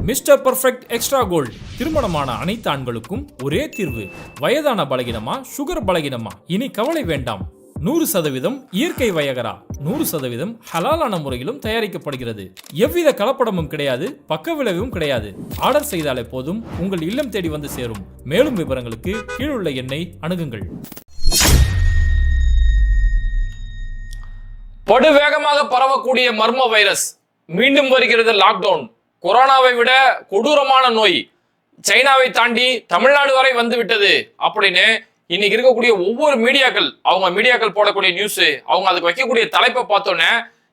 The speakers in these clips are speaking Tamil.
மிஸ்டர் பர்ஃபெக்ட் எக்ஸ்ட்ரா கோல்டு திருமணமான அனைத்து ஆண்களுக்கும் ஒரே தீர்வு. வயதான பலகினமா, சுகர் பலகினமா, இனி கவலை வேண்டாம். 100% இயற்கை வயகரா, 100% ஹலாலான முறையிலும் தயாரிக்கப்படுகிறது. எவ்வித கலப்படமும் கிடையாது, பக்க விளைவும் கிடையாது. ஆர்டர் செய்தாலே போதும், உங்கள் இல்லம் தேடி வந்து சேரும். மேலும் விவரங்களுக்கு கீழுள்ள எண்ணை அணுகுங்கள். படுவேகமாக பரவக்கூடிய மர்ம வைரஸ் மீண்டும் வருகிறது. லாக்டவுன். கொரோனாவை விட கொடூரமான நோய் சைனாவை தாண்டி தமிழ்நாடு வரை வந்து விட்டது அப்படின்னு இன்னைக்கு இருக்கக்கூடிய ஒவ்வொரு மீடியாக்கள் போடக்கூடிய நியூஸ், அவங்க அதுக்கு வைக்கக்கூடிய தலைப்பை பார்த்தோன்னே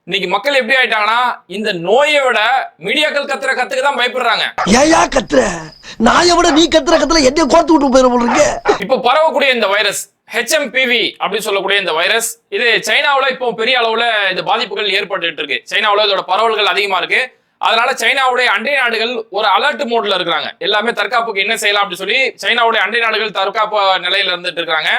இன்னைக்கு மக்கள் எப்படி ஆயிட்டாங்கன்னா, இந்த நோயை விட மீடியாக்கள் கத்துக்கு தான் பயப்படுறாங்க. ஏயா கத்துற? நாயை விட நீ கத்துற என்ன கோர்த்து விட்டு போயிட போறீங்க. இப்போ பரவக்கூடிய இந்த வைரஸ் HMPV அப்படின்னு சொல்லக்கூடிய இந்த வைரஸ், இது சைனாவில் இப்போ பெரிய அளவுல இந்த பாதிப்புகள் ஏற்பட்டு இருக்கு. சைனாவில் இதோட பரவல்கள் அதிகமா இருக்கு. அதனால சைனாவுடைய அண்டை நாடுகள் ஒரு அலர்ட் மோட்ல இருக்காங்க. எல்லாமே தற்காப்புக்கு என்ன செய்யலாம் அப்படின்னு சொல்லி சைனாவுடைய அண்டை நாடுகள் தற்காப்பு நிலையில இருந்துட்டு இருக்காங்க.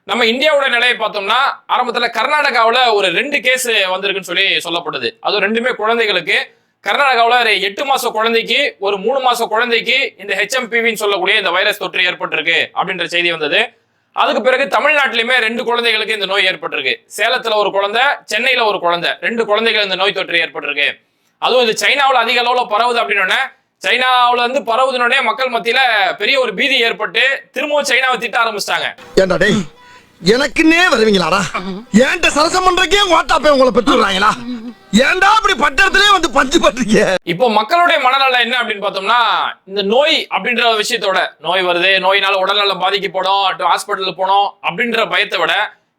நம்ம இந்தியாவோட நிலையை பார்த்தோம்னா, ஆரம்பத்துல கர்நாடகாவில் ஒரு 2 கேஸ் வந்திருக்குன்னு சொல்லி சொல்லப்படுது. அது ரெண்டுமே குழந்தைகளுக்கு. கர்நாடகாவில் 8 மாச குழந்தைக்கு, ஒரு 3 மாச குழந்தைக்கு இந்த HMPVன்னு சொல்லக்கூடிய இந்த வைரஸ் தொற்று ஏற்பட்டிருக்கு அப்படின்ற செய்தி வந்தது. அதுக்கு பிறகு தமிழ்நாட்டிலுமே 2 குழந்தைகளுக்கு இந்த நோய் ஏற்பட்டிருக்கு. சேலத்துல ஒரு குழந்தை, சென்னையில ஒரு குழந்தை, 2 குழந்தைகள் இந்த நோய் தொற்று ஏற்பட்டிருக்கு. அதுவும் இது சைனாவில் அதிக அளவுல பரவுது அப்படின்னோடனே, சைனாவில இருந்து பரவுதுனோடனே மக்கள் மத்தியில பெரிய ஒரு பீதி ஏற்பட்டு திரும்பவும் சைனாவை திட்ட ஆரம்பிச்சிட்டாங்க. ஏண்டா டேய், எனக்குன்னே வருவீங்களாடா? ஏன்ட்ட சரசம் பண்றக்கே வாட்டாப்பே உங்களை பெற்றுறாங்களா? ஏன்டா அப்படி பட்டத்திலே வந்து பஞ்சு பண்றீங்க? இப்போ மக்களுடைய மனநலம் என்ன அப்படின்னு பார்த்தோம்னா, இந்த நோய் அப்படின்ற விஷயத்தோட, நோய் வருது, நோயினால உடல்நலம் பாதிக்கப்படும், ஹாஸ்பிட்டலுக்கு போனோம் அப்படின்ற பயத்தை விட,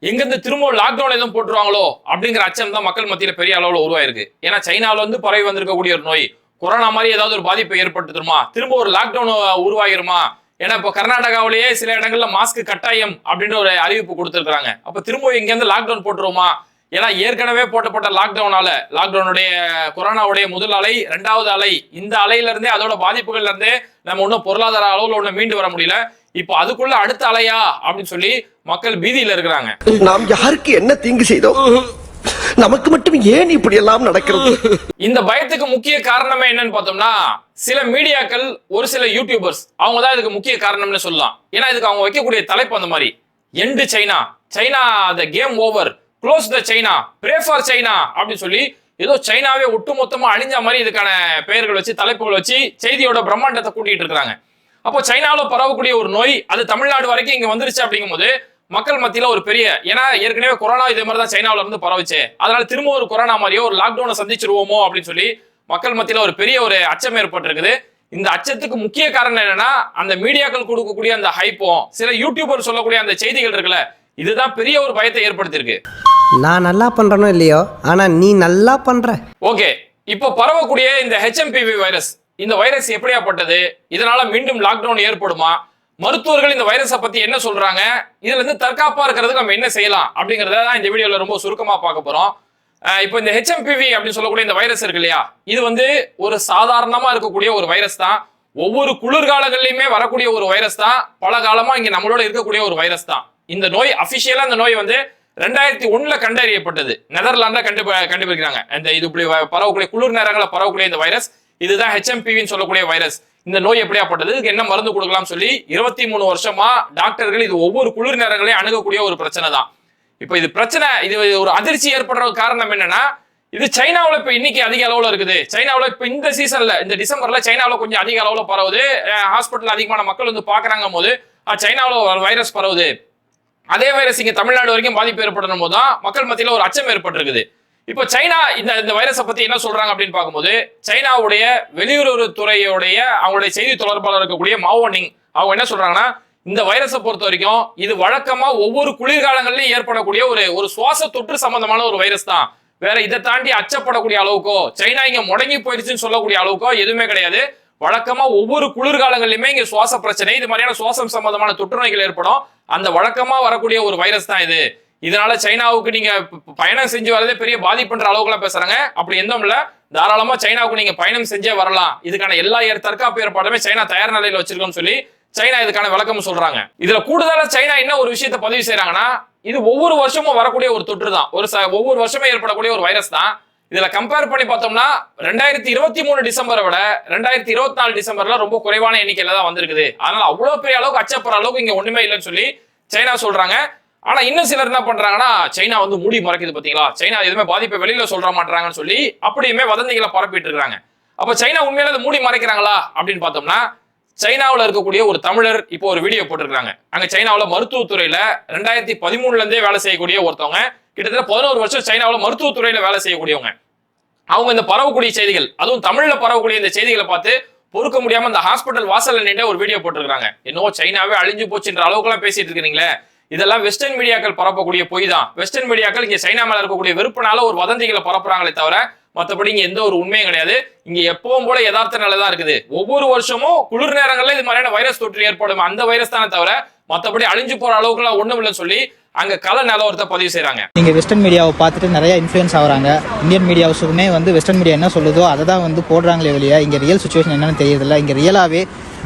எங்கிருந்து திரும்ப லாக்டவுன் எதுவும் போட்டுருவாங்களோ அப்படிங்கிற அச்சம் தான் மக்கள் மத்தியில பெரிய அளவுல உருவாயிருக்கு. ஏன்னா சைனாவில வந்து பரவி வந்திருக்கக்கூடிய ஒரு நோய் கொரோனா மாதிரி ஏதாவது ஒரு பாதிப்பை ஏற்படுத்துமா, திரும்ப ஒரு லாக்டவுன் உருவாகிருமா? ஏன்னா இப்போ கர்நாடகாவிலேயே சில இடங்கள்ல மாஸ்க் கட்டாயம் அப்படின்ற ஒரு அறிவிப்பு கொடுத்துருக்காங்க. அப்ப திரும்ப இங்க இருந்து லாக்டவுன் போட்டுருவோமா? ஏன்னா ஏற்கனவே போட்டப்பட்ட லாக்டவுனுடைய கொரோனாவுடைய முதல் அலை, 2வது அலை, இந்த அலையில இருந்தே அதோட பாதிப்புகள்ல இருந்தே நம்ம இன்னும் பொருளாதார அளவுல ஒண்ணு மீண்டு வர முடியல. இப்போ அதுக்குள்ள அடுத்த அலையா அப்படின்னு சொல்லி மக்கள் பீதியில இருக்கிறாங்க. நாம் யாருக்கு என்ன தீங்கு செய்தோம்? நமக்கு மட்டும் ஏன் இப்படி எல்லாம் நடக்கிறது? இந்த பயத்துக்கு முக்கிய காரணமே என்னன்னு பார்த்தோம்னா, சில மீடியாக்கள், ஒரு சில யூடியூபர்ஸ், அவங்க தான் இதுக்கு முக்கிய காரணம்னு சொல்லலாம். ஏன்னா இதுக்கு அவங்க வைக்கக்கூடிய தலைப்பு அந்த மாதிரி, end China, China the game over, close the China, pray for China அப்படின்னு சொல்லி ஏதோ சைனாவே ஒட்டுமொத்தமா அழிஞ்ச மாதிரி இதுக்கான பெயர்கள் வச்சு, தலைப்புகள் வச்சு செய்தியோட பிரம்மாண்டத்தை கூட்டிட்டு இருக்காங்க. அப்போ சைனாவில் பரவக்கூடிய ஒரு நோய் அது தமிழ்நாடு வரைக்கும் இங்க வந்துருச்சு அப்படிங்கும் போது மக்கள் மத்தியில ஒரு பெரிய, ஏன்னா ஏற்கனவே கொரோனா இதே மாதிரி தான் சைனாவில இருந்து பரவுச்சு, அதனால திரும்ப ஒரு கொரோனா மாதிரியோ ஒரு லாக்டவுனை சந்திச்சிருவோமோ அப்படின்னு சொல்லி மக்கள் மத்தியில ஒரு பெரிய ஒரு அச்சம் ஏற்பட்டிருக்குது. இந்த அச்சத்துக்கு முக்கிய காரணம் என்னன்னா, அந்த மீடியாக்கள் கொடுக்கக்கூடிய அந்த ஹைப்பும், சில யூடியூபர் சொல்லக்கூடிய அந்த செய்திகள் இருக்குல்ல, இதுதான் பெரிய ஒரு பயத்தை ஏற்படுத்தியிருக்கு. நான் நல்லா பண்றனோ இல்லையோ, ஆனா நீ நல்லா பண்ற. ஓகே, இப்போ பரவக்கூடிய இந்த HMPV வைரஸ், இந்த வைரஸ் எப்படியாப்பட்டது? இதனால மீண்டும் லாக்டவுன் ஏற்படுமா? மருத்துவர்கள் இந்த வைரஸை பத்தி என்ன சொல்றாங்க? இதுல இருந்து தற்காப்பா இருக்கிறதுக்கு நம்ம என்ன செய்யலாம் அப்படிங்கறத தான் இந்த வீடியோல ரொம்ப சுருக்கமா பார்க்க போறோம். இப்போ இந்த HMPV அப்படின்னு சொல்லக்கூடிய இந்த வைரஸ் இருக்கு இல்லையா, இது வந்து ஒரு சாதாரணமா இருக்கக்கூடிய ஒரு வைரஸ் தான். ஒவ்வொரு குளிர்காலங்கள்லயுமே வரக்கூடிய ஒரு வைரஸ் தான். பல காலமா இங்க நம்மளோட இருக்கக்கூடிய ஒரு வைரஸ் தான். இந்த நோய் அபிஷியலா இந்த நோய் வந்து 2001ல கண்டறியப்பட்டது. நெதர்லாண்ட்ல கண்டுபிடிக்கிறாங்க. இந்த இது இப்படி பரவக்கூடிய குளிர் நேரங்களில் பரவக்கூடிய இந்த வைரஸ், இதுதான் HMPVன்னு சொல்லக்கூடிய வைரஸ். இந்த நோய் எப்படியாப்பட்டது, இதுக்கு என்ன மருந்து கொடுக்கலாம் சொல்லி 23 வருஷமா டாக்டர்கள் இது ஒவ்வொரு குளிர் நேரங்களையும் அணுகக்கூடிய ஒரு பிரச்சனை தான். இப்போ இது பிரச்சனை, இது ஒரு அதிர்ச்சி ஏற்படுற காரணம் என்னன்னா, இது சைனாவில் இப்போ இன்னைக்கு அதிக அளவுல இருக்குது. சைனாவில் இப்போ இந்த சீசன்ல, இந்த டிசம்பர்ல சைனாவில் கொஞ்சம் அதிக அளவுல பரவுது. ஹாஸ்பிட்டல் அதிகமான மக்கள் வந்து பாக்குறாங்க போது சைனாவில் வைரஸ் பரவுது. அதே வைரஸ் இங்க தமிழ்நாடு வரைக்கும் பாதிப்பு ஏற்படும் போது தான் மக்கள் மத்தியில ஒரு அச்சம் ஏற்பட்டிருக்குது. இப்போ சைனா இந்த வைரஸை பத்தி என்ன சொல்றாங்க அப்படின்னு பார்க்கும்போது, சைனாவுடைய வெளியுறவுத்துறையுடைய அவங்களுடைய செய்தி தொடர்பாளர் இருக்கக்கூடிய மாவோ நிங், அவங்க என்ன சொல்றாங்கன்னா, இந்த வைரஸை பொறுத்த வரைக்கும் இது வழக்கமா ஒவ்வொரு குளிர்காலங்களிலும் ஏற்படக்கூடிய ஒரு சுவாச தொற்று சம்பந்தமான ஒரு வைரஸ் தான். வேற இதை தாண்டி அச்சப்படக்கூடிய அளவுக்கோ, சைனா இங்க முடங்கி போயிடுச்சுன்னு சொல்லக்கூடிய அளவுக்கோ எதுவுமே கிடையாது. வழக்கமா ஒவ்வொரு குளிர்காலங்களிலுமே இங்க சுவாச பிரச்சனை, இது மாதிரியான சுவாசம் சம்பந்தமான தொற்று நோய்கள் ஏற்படும். அந்த வழக்கமா வரக்கூடிய ஒரு வைரஸ் தான் இது. இதனால சைனாவுக்கு நீங்க பயணம் செஞ்சு வரதே பெரிய பாதிப்புன்ற அளவுக்குலாம் பேசுறாங்க. அப்படி எதுவும் இல்ல, தாராளமா சைனாவுக்கு நீங்க பயணம் செஞ்சே வரலாம். இதுக்கான எல்லா தற்காப்பு ஏற்பாடுமே சைனா தயார் நிலையில வச்சிருக்கோம்னு சொல்லி சைனா இதுக்கான விளக்கம் சொல்றாங்க. இதுல கூடுதலா சைனா என்ன ஒரு விஷயத்தை பதிவு செய்யறாங்கன்னா, இது ஒவ்வொரு வருஷமும் வரக்கூடிய ஒரு தொற்று தான். ஒவ்வொரு வருஷமும் ஏற்படக்கூடிய ஒரு வைரஸ் தான். இதுல கம்பேர் பண்ணி பார்த்தோம்னா 2023 டிசம்பரை விட 2024 டிசம்பர்ல ரொம்ப குறைவான எண்ணிக்கையில தான் வந்திருக்குது. அதனால அவ்வளவு பெரிய அளவுக்கு அச்சப்படுற அளவுக்கு இங்க ஒண்ணுமே இல்லைன்னு சொல்லி சைனா சொல்றாங்க. ஆனா இன்னும் சிலர் என்ன பண்றாங்கன்னா, சைனா வந்து மூடி மறைக்குது பாத்தீங்களா, சைனா எதுவுமே பாதிப்பை வெளியில சொல்ற மாட்டாங்கன்னு சொல்லி அப்படியுமே வதந்திகளை பரப்பிட்டு இருக்காங்க. அப்ப சைனா உண்மையில அதை மூடி மறைக்கிறாங்களா அப்படின்னு பார்த்தோம்னா, சைனாவில் இருக்கக்கூடிய ஒரு தமிழர் இப்போ ஒரு வீடியோ போட்டிருக்காங்க. அங்க சைனாவில் மருத்துவத்துறையில 2013 இருந்தே வேலை செய்யக்கூடிய ஒருத்தவங்க, கிட்டத்தட்ட 11 வருஷம் சைனாவில் மருத்துவத்துறையில வேலை செய்யக்கூடியவங்க. அவங்க இந்த பரவக்கூடிய செய்திகள், அதுவும் தமிழ்ல பரவக்கூடிய இந்த செய்திகளை பார்த்து பொறுக்க முடியாம இந்த ஹாஸ்பிட்டல் வாசல்ல நின்று ஒரு வீடியோ போட்டிருக்காங்க. என்னவோ சைனாவே அழிஞ்சு போச்சுன்ற அளவுக்கு எல்லாம் பேசிட்டு இருக்கீங்களே, இதெல்லாம் வெஸ்டர்ன் மீடியாக்கள் பரப்பக்கூடிய பொய் தான். வெஸ்டர்ன் மீடியாக்கள் இங்க சைனா மேல இருக்கக்கூடிய வெறுப்புனால ஒரு வதந்திகளை பரப்புறாங்களே தவிர மற்றபடி இங்க எந்த ஒரு உண்மையும் கிடையாது. இங்க எப்பவும் போல யதார்த்த நிலை தான் இருக்குது. ஒவ்வொரு வருஷமும் குளிர் நேரங்கள்ல இது மாதிரியான வைரஸ் தொற்று ஏற்படும், அந்த வைரஸ் தானே தவிர மற்றபடி அழிஞ்சு போற அளவுக்கு எல்லாம் ஒண்ணும் இல்லைன்னு சொல்லி அங்க கள நிலவரத்தை பதிவு செய்யறாங்க. நீங்க வெஸ்டர்ன் மீடியாவை பார்த்துட்டு நிறைய இன்ஃப்ளூயன்ஸ் ஆகுறாங்க. இந்தியன் மீடியாவுமே வந்து வெஸ்டர்ன் மீடியா என்ன சொல்லுதோ அதை தான் வந்து போடுறாங்களே வெளியே இங்க ரியல் சுச்சுவேஷன் என்னன்னு தெரியறதில்ல. இங்க ரியலாவே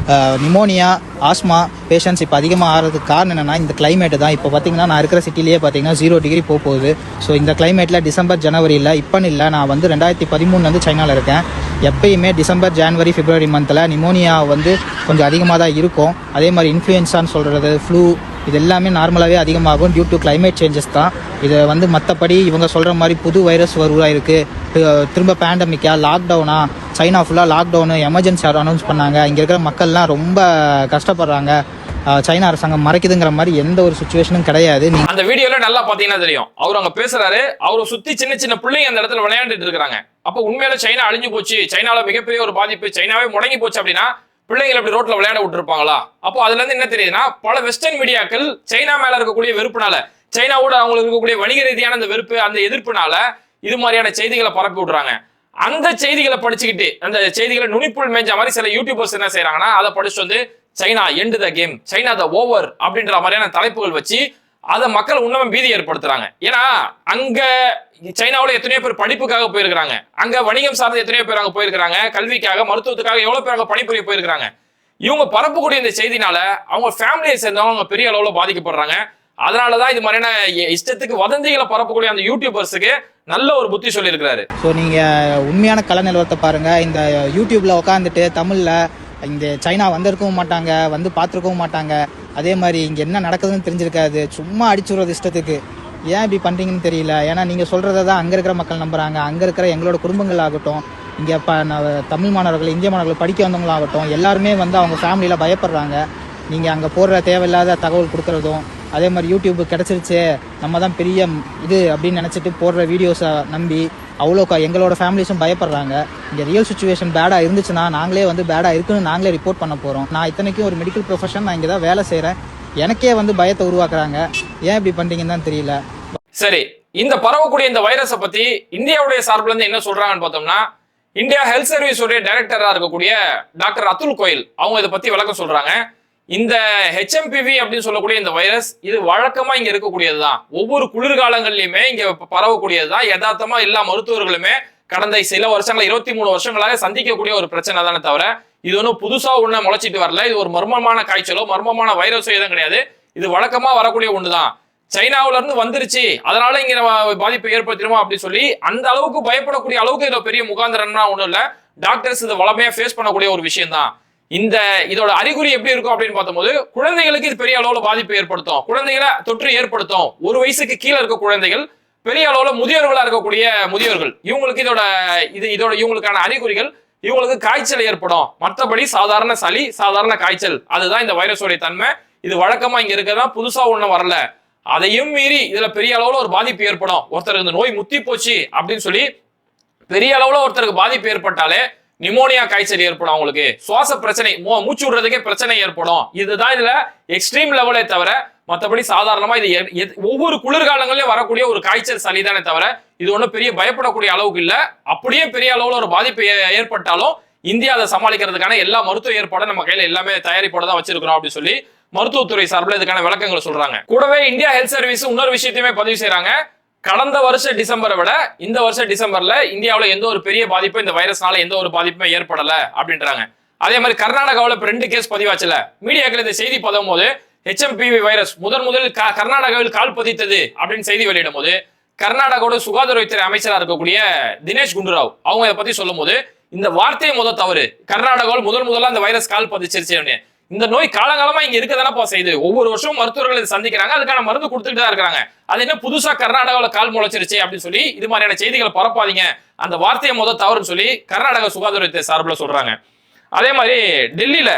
நிமோனியா, ஆஸ்மா பேஷண்ட்ஸ் இப்போ அதிகமாக ஆகிறதுக்கு காரணம் என்னென்னா இந்த கிளைமேட்டு தான். இப்போ பார்த்தீங்கன்னா நான் இருக்கிற சிட்டிலேயே பார்த்தீங்கன்னா 0 டிகிரி போகுது. ஸோ இந்த கிளைமேட்டில் டிசம்பர் ஜனவரியில் இப்போன்னு இல்லை, நான் வந்து 2013 சைனாவில் இருக்கேன். எப்பயுமே டிசம்பர் ஜனவரி பிப்ரவரி மந்தில் நிமோனியா வந்து கொஞ்சம் அதிகமாக தான் இருக்கும். அதே மாதிரி இன்ஃப்ளூயன்ஸான்னு சொல்கிறது, ஃப்ளூ, இது எல்லாமே நார்மலாகவே அதிகமாகும் டியூ டு கிளைமேட் சேஞ்சஸ் தான். இதை வந்து மற்றபடி இவங்க சொல்கிற மாதிரி புது வைரஸ் உருவாயிருக்கு, திரும்ப பேண்டமிக்கா, லாக்டவுனா, சைனா ஃபுல்லாக லாக்டவுனு, எமர்ஜென்சி அனௌன்ஸ் பண்ணாங்க, இங்கே இருக்கிற மக்கள்லாம் ரொம்ப கஷ்டப்படுறாங்க, சைனா அரசாங்கம் மறைக்குதுங்கிற மாதிரி எந்த ஒரு சுச்சுவேஷனும் கிடையாது. அந்த வீடியோல நல்லா பாத்தீங்கன்னா தெரியும், அவர் அங்க பேசுறாரு, அவரை சுத்தி சின்ன சின்ன பிள்ளைங்க அந்த இடத்துல விளையாண்டுட்டு இருக்காங்க. அப்ப உண்மையில சைனா அழிஞ்சு போச்சு, சைனால மிகப்பெரிய ஒரு பாதிப்பு, சைனாவே முடங்கி போச்சு அப்படின்னா பிள்ளைங்களை அப்படி ரோட்ல விளையாட விட்டுருப்பாங்களா? அப்போ அதுல இருந்து என்ன தெரியுதுன்னா, பல வெஸ்டர்ன் மீடியாக்கள் சைனா மேல இருக்கக்கூடிய வெறுப்புனால, சைனாவோட அவங்களுக்கு இருக்கக்கூடிய வணிக ரீதியான அந்த வெறுப்பு, அந்த எதிர்ப்புனால இது மாதிரியான செய்திகளை பரப்பி விடுறாங்க. அந்த செய்திகளை படிச்சுக்கிட்டு, அந்த செய்திகளை நுனிப்புள் மேஞ்ச மாதிரி சில யூடியூபர்ஸ் என்ன செய்யறாங்கன்னா, அதை படிச்சுட்டு வந்து China end the game, China the over அப்படின்ற மாதிரியான தலைப்புகள் வச்சு அதை மக்கள் இன்னமும் பீதி ஏற்படுத்துறாங்க. ஏன்னா அங்க சைனாவில் எத்தனையோ பேர் படிப்புக்காக போயிருக்கிறாங்க, அங்க வணிகம் சார்ந்த எத்தனையோ பேர் அங்க போயிருக்கிறாங்க, கல்விக்காக, மருத்துவத்துக்காக எவ்வளவு பேர் அங்க பணிபுரிய போயிருக்கிறாங்க. இவங்க பரப்பக்கூடிய இந்த செய்தினால அவங்க ஃபேமிலியை சேர்ந்தவங்க பெரிய அளவுல பாதிக்கப்படுறாங்க. அதனாலதான் இது மாதிரியான இஷ்டத்துக்கு வதந்திகளை பரப்பக்கூடிய அந்த யூடியூபர்ஸுக்கு நல்ல ஒரு புத்தி சொல்லி இருக்கிறாரு. ஸோ நீங்க உண்மையான கல நிலவரத்தை பாருங்க. இந்த யூடியூப்ல உட்காந்துட்டு தமிழ்ல இந்த சைனா வந்திருக்கவும் மாட்டாங்க, வந்து பார்த்துருக்கவும் மாட்டாங்க, அதே மாதிரி இங்கே என்ன நடக்குதுன்னு தெரிஞ்சிருக்காது, சும்மா அடிச்சுடுறது இஷ்டத்துக்கு. ஏன் இப்படி பண்ணுறீங்கன்னு தெரியல. ஏன்னா நீங்கள் சொல்கிறத தான் அங்கே இருக்கிற மக்கள் நம்புகிறாங்க. அங்கே இருக்கிற எங்களோட குடும்பங்கள் ஆகட்டும், இங்கே தமிழ் மாணவர்கள், இந்திய மாணவர்கள் படிக்க வந்தவங்களாகட்டும், எல்லாருமே வந்து அவங்க ஃபேமிலியில் பயப்படுறாங்க. நீங்கள் அங்கே போடுற தேவையில்லாத தகவல் கொடுக்குறதும், அதே மாதிரி யூடியூப் கிடச்சிருச்சு நம்ம தான் பெரிய இது அப்படின்னு நினச்சிட்டு போடுற வீடியோஸை நம்பி அவ்வளோ எங்களோட ஃபேமிலிஸும் பயப்படுறாங்க. இங்கே ரியல் சுச்சுவேஷன் பேடாக இருந்துச்சுன்னா நாங்களே வந்து பேடாக இருக்குன்னு நாங்களே ரிப்போர்ட் பண்ண போகிறோம். நான் இத்தனைக்கும் ஒரு மெடிக்கல் ப்ரொஃபஷன், நான் இங்கே தான் வேலை செய்கிறேன். எனக்கே வந்து பயத்தை உருவாக்குறாங்க. ஏன் இப்படி பண்ணுறீங்கன்னு தான் தெரியல. சரி, இந்த பரவக்கூடிய இந்த வைரஸை பற்றி இந்தியாவுடைய சார்பில் இருந்து என்ன சொல்றாங்கன்னு பார்த்தோம்னா, இந்தியா ஹெல்த் சர்வீஸ் உடைய டைரக்டராக இருக்கக்கூடிய டாக்டர் அதுல் கோயல் அவங்க இதை பற்றி விளக்கம் சொல்றாங்க. இந்த HMPV அப்படின்னு சொல்லக்கூடிய இந்த வைரஸ் இது வழக்கமா இங்க இருக்கக்கூடியதுதான். ஒவ்வொரு குளிர்காலங்கள்லயுமே இங்க பரவக்கூடியதுதான். யதார்த்தமா எல்லா மருத்துவர்களுமே கடந்த சில வருஷங்களா 23 வருஷங்களாக சந்திக்கக்கூடிய ஒரு பிரச்சனை தானே தவிர இது ஒன்றும் புதுசா ஒண்ணு முளைச்சிட்டு வரல. இது ஒரு மர்மமான காய்ச்சலோ மர்மமான வைரஸோ எதுவும் கிடையாது. இது வழக்கமா வரக்கூடிய ஒண்ணுதான். சைனாவில இருந்து வந்துருச்சு, அதனால இங்க பாதிப்பை ஏற்படுத்திடுமா அப்படின்னு சொல்லி அந்த அளவுக்கு பயப்படக்கூடிய அளவுக்கு இதுல பெரிய முகாந்திரம்னா ஒண்ணும் இல்ல. டாக்டர்ஸ் இதை வளமையா ஃபேஸ் பண்ணக்கூடிய ஒரு விஷயம் தான். இதோட அறிகுறி எப்படி இருக்கும் அப்படின்னு பார்த்தபோது, குழந்தைகளுக்கு இது பெரிய அளவுல பாதிப்பு ஏற்படுத்தும், குழந்தைகளை தொற்று ஏற்படுத்தும். 1 வயசுக்கு கீழே இருக்க குழந்தைகள், பெரிய அளவுல முதியோர்களா இருக்கக்கூடிய முதியோர்கள், இவங்களுக்கு இவங்களுக்கான அறிகுறிகள், இவங்களுக்கு காய்ச்சல் ஏற்படும். மற்றபடி சாதாரண சளி, சாதாரண காய்ச்சல், அதுதான் இந்த வைரஸோடைய தன்மை. இது வழக்கமா இங்க இருக்கதான், புதுசா ஒண்ணும் வரல. அதையும் மீறி இதுல பெரிய அளவுல ஒரு பாதிப்பு ஏற்படும். ஒருத்தருக்கு இந்த நோய் முத்தி போச்சு அப்படின்னு சொல்லி பெரிய அளவுல ஒருத்தருக்கு பாதிப்பு ஏற்பட்டாலே நிமோனியா காய்ச்சல் ஏற்படும், அவங்களுக்கு சுவாச பிரச்சனை, மூச்சு விடுறதுக்கே பிரச்சனை ஏற்படும். இதுதான் இதுல எக்ஸ்ட்ரீம் லெவலே தவிர மற்றபடி சாதாரணமா இது ஒவ்வொரு குளிர்காலங்களையும் வரக்கூடிய ஒரு காய்ச்சல் சளி தானே தவிர இது ஒன்றும் பெரிய பயப்படக்கூடிய அளவுக்கு இல்ல. அப்படியே பெரிய அளவுல ஒரு பாதிப்பு ஏற்பட்டாலும் இந்தியா அதை சமாளிக்கிறதுக்கான எல்லா மருத்துவ ஏற்பாடும் நம்ம கையில எல்லாமே தயாரிப்போட தான் வச்சிருக்கிறோம் அப்படின்னு சொல்லி மருத்துவத்துறை சார்பில் இதுக்கான விளக்கங்களை சொல்றாங்க. கூடவே இந்தியா ஹெல்த் சர்வீஸ் இன்னொரு விஷயத்தையுமே பதிவு செய்யறாங்க. கடந்த வருஷ டிசம்பரை விட இந்த வருஷம் டிசம்பர்ல இந்தியாவில் எந்த ஒரு பெரிய பாதிப்பும் இந்த வைரஸ்னால எந்த ஒரு பாதிப்புமே ஏற்படல அப்படின்றாங்க. அதே மாதிரி கர்நாடகாவில் 2 கேஸ் பதிவாச்சுல, மீடியாக்கள் இந்த செய்தி பதவும் போது HMPV வைரஸ் முதலில் கர்நாடகாவில் கால் பதித்தது அப்படின்னு செய்தி வெளியிடும் போது கர்நாடகாவோட சுகாதாரத்துறை அமைச்சரா இருக்கக்கூடிய தினேஷ் குண்டுராவ் அவங்க இதை பத்தி சொல்லும் போது இந்த வார்த்தையை தவறு. கர்நாடகாவில் முதல்ல இந்த வைரஸ் கால் பதிச்சிருச்சு. இந்த நோய் காலகாலமா இங்க இருக்கதானப்பா செய்யுது. ஒவ்வொரு வருஷம் மருத்துவர்கள் இதை சந்திக்கிறாங்க, அதுக்கான மருந்து கொடுத்துட்டு தான் இருக்காங்க. அது என்ன புதுசா கர்நாடகாவில் கால் முளைச்சிருச்சு அப்படின்னு சொல்லி இது மாதிரியான செய்திகளை பரப்பாதீங்க, அந்த வார்த்தையை தவறுன்னு சொல்லி கர்நாடக சுகாதாரத்துறை சார்பில் சொல்றாங்க. அதே மாதிரி டெல்லியில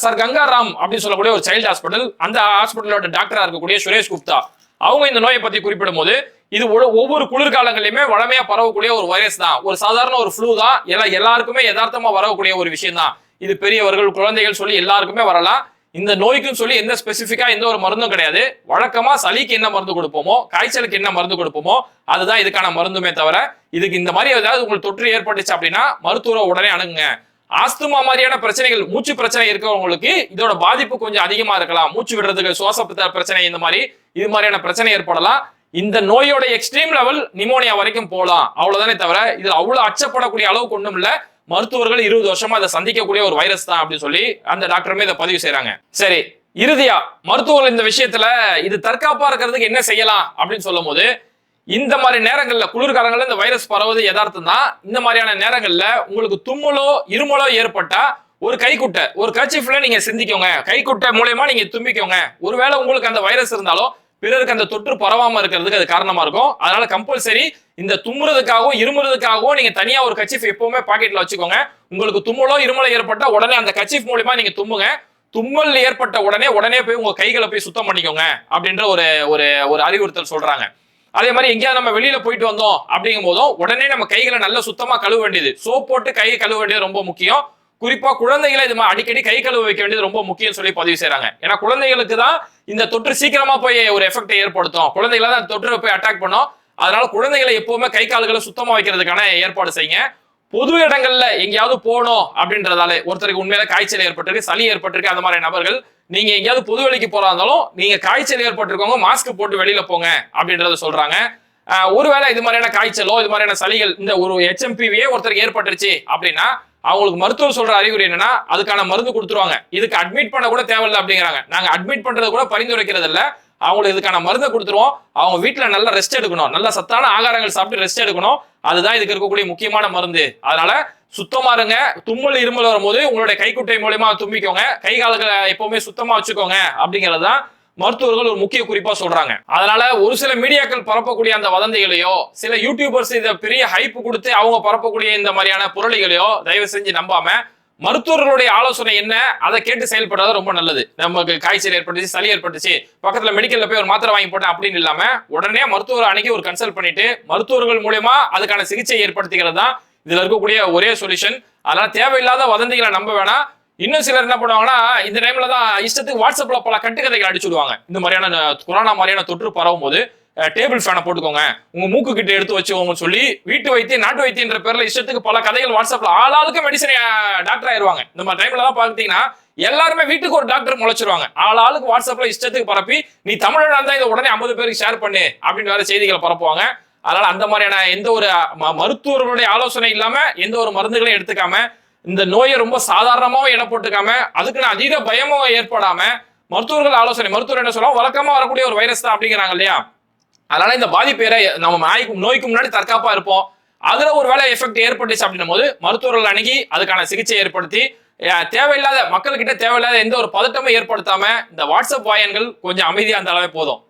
சர் கங்கா ராம் அப்படின்னு சொல்லக்கூடிய ஒரு சைல்டு ஹாஸ்பிட்டல், அந்த ஹாஸ்பிட்டலோட டாக்டரா இருக்கக்கூடிய சுரேஷ் குப்தா அவங்க இந்த நோயை பத்தி குறிப்பிடும் போது இது ஒவ்வொரு குளிர்காலங்களிலுமே வளமையா பரவக்கூடிய ஒரு வைரஸ் தான், ஒரு சாதாரண ஒரு ஃப்ளூ தான், எல்லாருக்குமே யதார்த்தமா வரக்கூடிய ஒரு விஷயம் தான். இது பெரியவர்கள் குழந்தைகள் சொல்லி எல்லாருக்குமே வரலாம். இந்த நோய்க்குன்னு சொல்லி எந்த ஸ்பெசிஃபிக்கா எந்த ஒரு மருந்தும் கிடையாது. வழக்கமா சளிக்கு என்ன மருந்து கொடுப்போமோ, காய்ச்சலுக்கு என்ன மருந்து கொடுப்போமோ அதுதான் இதுக்கான மருந்துமே தவிர, இதுக்கு இந்த மாதிரி ஏதாவது உங்களுக்கு தொற்று ஏற்பட்டுச்சு அப்படின்னா மருத்துவரை உடனே அணுகுங்க. ஆஸ்துமா மாதிரியான பிரச்சனைகள், மூச்சு பிரச்சனை இருக்கிறவங்களுக்கு இதோட பாதிப்பு கொஞ்சம் அதிகமா இருக்கலாம். மூச்சு விடுறதுக்கு சுவாச பிரச்சனை, இந்த மாதிரி இது மாதிரியான பிரச்சனை ஏற்படலாம். இந்த நோயோட எக்ஸ்ட்ரீம் லெவல் நிமோனியா வரைக்கும் போகலாம். அவ்வளவுதானே தவிர இது அவ்வளவு அச்சப்படக்கூடிய அளவுக்கு ஒண்ணும் இல்ல. மருத்துவர்கள் 20 வருஷமா இதை சந்திக்கக்கூடிய ஒரு வைரஸ் தான் அப்படின்னு சொல்லி அந்த டாக்டருமே இதை பதிவு செய்யறாங்க. சரி, இறுதியா மருத்துவர்கள் இந்த விஷயத்துல இது தற்காப்பா இருக்கிறதுக்கு என்ன செய்யலாம் அப்படின்னு சொல்லும் போது, இந்த மாதிரி நேரங்கள்ல குளிர்காலங்கள்ல இந்த வைரஸ் பரவுவது யதார்த்தம் தான். இந்த மாதிரியான நேரங்கள்ல உங்களுக்கு தும்மலோ இருமலோ ஏற்பட்டா ஒரு கைக்குட்டை, ஒரு கர்ச்சீஃப்ல நீங்க சிந்திக்கோங்க. கைக்குட்டை மூலமா நீங்க தும்பிக்கோங்க. ஒருவேளை உங்களுக்கு அந்த வைரஸ் இருந்தாலும் பிறருக்கு அந்த தொற்று பரவாம இருக்கிறதுக்கு அது காரணமா இருக்கும். அதனால கம்பல்சரி இந்த தும்முறதுக்காகவும் இருமுறதுக்காகவும் நீங்க தனியா ஒரு கர்ச்சீஃப் எப்பவுமே பாக்கெட்ல வச்சுக்கோங்க. உங்களுக்கு தும்மலோ இருமலோ ஏற்பட்டா உடனே அந்த கர்ச்சீஃப் மூலமா நீங்க தும்முங்க. தும்மல் ஏற்பட்ட உடனே போய் உங்க கைகளை போய் சுத்தம் பண்ணிக்கோங்க அப்படின்ற ஒரு அறிவுறுத்தல் சொல்றாங்க. அதே மாதிரி எங்கேயாவது நம்ம வெளியில போயிட்டு வந்தோம் அப்படிங்கும் போதும் உடனே நம்ம கைகளை நல்லா சுத்தமா கழுவ வேண்டியது, சோப் போட்டு கையை கழுவ வேண்டியது ரொம்ப முக்கியம். குறிப்பா குழந்தைகளை இது அடிக்கடி கை கழுவ வைக்க வேண்டியது ரொம்ப முக்கியம் சொல்லி பதிவு செய்யறாங்க. ஏன்னா குழந்தைகளுக்கு தான் இந்த தொற்று சீக்கிரமா போய் ஒரு எஃபெக்டை ஏற்படுத்தும். குழந்தைகளை தான் தொற்று போய் அட்டாக் பண்ணும். அதனால குழந்தைகளை எப்பவுமே கை கால்களை சுத்தமா வைக்கிறதுக்கான ஏற்பாடு செய்யுங்க. பொது இடங்கள்ல எங்கேயாவது போகணும் அப்படின்றதால, ஒருத்தருக்கு உண்மையில காய்ச்சல் ஏற்பட்டிருக்கு, சளி ஏற்பட்டிருக்கு, அந்த மாதிரி நபர்கள் நீங்க எங்கேயாவது பொது வெளிக்கு போறா இருந்தாலும் நீங்க காய்ச்சல் ஏற்பட்டிருக்கவங்க மாஸ்க் போட்டு வெளியில போங்க அப்படின்றத சொல்றாங்க. ஒருவேளை இது மாதிரியான காய்ச்சலோ இது மாதிரியான சளிகள் இந்த ஒரு HMPVயே ஒருத்தருக்கு ஏற்பட்டுருச்சு அப்படின்னா அவங்களுக்கு மருத்துவர் சொல்ற அறிகுறி என்னன்னா அதுக்கான மருந்து கொடுத்துருவாங்க. இதுக்கு அட்மிட் பண்ண கூட தேவையில்லை அப்படிங்கிறாங்க. நாங்க அட்மிட் பண்றது கூட பரிந்துரைக்கிறது இல்லை. அவங்களுக்கு இதுக்கான மருந்தை கொடுத்துருவோம். அவங்க வீட்டுல நல்லா ரெஸ்ட் எடுக்கணும், நல்ல சத்தான ஆகாரங்கள் சாப்பிட்டு ரெஸ்ட் எடுக்கணும். அதுதான் இதுக்கு இருக்கக்கூடிய முக்கியமான மருந்து. அதனால சுத்தமா இருங்க. தும்மல் இருமல் வரும்போது உங்களுடைய கைக்குட்டை மூலமா தும்பிக்கோங்க. கை கால்களை எப்பவுமே சுத்தமா வச்சுக்கோங்க அப்படிங்கிறது தான் மருத்துவர்கள் ஒரு முக்கிய குறிப்பா சொல்றாங்க. அதனால ஒரு சில மீடியாக்கள் பரப்பக்கூடிய அந்த வதந்திகளையோ, சில யூடியூபர்ஸ் இதை பெரிய ஹைப் கொடுத்து அவங்க பரப்பக்கூடிய இந்த மாதிரியான புரளிகளையோ தயவு செஞ்சு நம்பாம மருத்துவர்களுடைய ஆலோசனை என்ன அதை கேட்டு செயல்படுறது ரொம்ப நல்லது. நமக்கு காய்ச்சல் ஏற்பட்டுச்சு, சளி ஏற்பட்டுச்சு, பக்கத்துல மெடிக்கல்ல போய் ஒரு மாத்திரை வாங்கி போட்டேன் அப்படின்னு இல்லாம உடனே மருத்துவர் அன்னைக்கு ஒரு கன்சல்ட் பண்ணிட்டு மருத்துவர்கள் மூலமா அதுக்கான சிகிச்சை ஏற்படுத்திக்கிறது தான் இதுல இருக்கக்கூடிய ஒரே சொல்யூஷன். அதனால தேவையில்லாத வதந்திகளை நம்ப வேணாம். இன்னும் சிலர் என்ன பண்ணுவாங்கன்னா இந்த டைம்ல தான் இஷ்டத்துக்கு வாட்ஸ்அப்ல பல கட்டுக்கதைகள் அடிச்சுடுவாங்க. இந்த மாதிரியான கொரோனா மாதிரியான தொற்று பரவும் போது டேபிள் ஃபேனை போட்டுக்கோங்க, உங்க மூக்கு கிட்ட எடுத்து வச்சுக்கோங்க சொல்லி வீட்டு வைத்தியம் நாட்டு வைத்தியன்ற பேர்ல இஷ்டத்துக்கு பல கதைகள் வாட்ஸ்அப்ல ஆளாளுக்கு மெடிசன் டாக்டர் ஆயிருவாங்க. இந்த மாதிரி டைம்ல தான் பாத்தீங்கன்னா எல்லாருமே வீட்டுக்கு ஒரு டாக்டர் முளைச்சிருவாங்க. ஆளாளுக்கு வாட்ஸ்அப்ல இஷ்டத்துக்கு பரப்பி நீ தமிழனா இருந்தா இதை உடனே 50 பேருக்கு ஷேர் பண்ணு அப்படின்னு வேற செய்திகளை பரப்புவாங்க. அதனால அந்த மாதிரியான எந்த ஒரு மருத்துவர்களுடைய ஆலோசனை இல்லாம எந்த ஒரு மருந்துகளையும் எடுத்துக்காம இந்த நோயை ரொம்ப சாதாரணமாவும் இட போட்டுக்காம அதுக்குன்னு அதீத பயமும் ஏற்படாம மருத்துவர்கள் ஆலோசனை, மருத்துவர் என்ன சொல்லுவோம் வழக்கமா வரக்கூடிய ஒரு வைரஸ் தான் அப்படிங்கிறாங்க இல்லையா. அதனால இந்த பாதிப்பேரை நம்ம நோய்க்கு முன்னாடி தற்காப்பா இருப்போம். அதுல ஒரு வேலை எஃபெக்ட் ஏற்பட்டுச்சு அப்படின்னும் போது மருத்துவர்கள் அணுகி அதுக்கான சிகிச்சை ஏற்படுத்தி தேவையில்லாத மக்கள்கிட்ட தேவையில்லாத எந்த ஒரு பதட்டமும் ஏற்படுத்தாம இந்த வாட்ஸ்அப் வாயன்கள் கொஞ்சம் அமைதியா அந்த அளவே போதும்.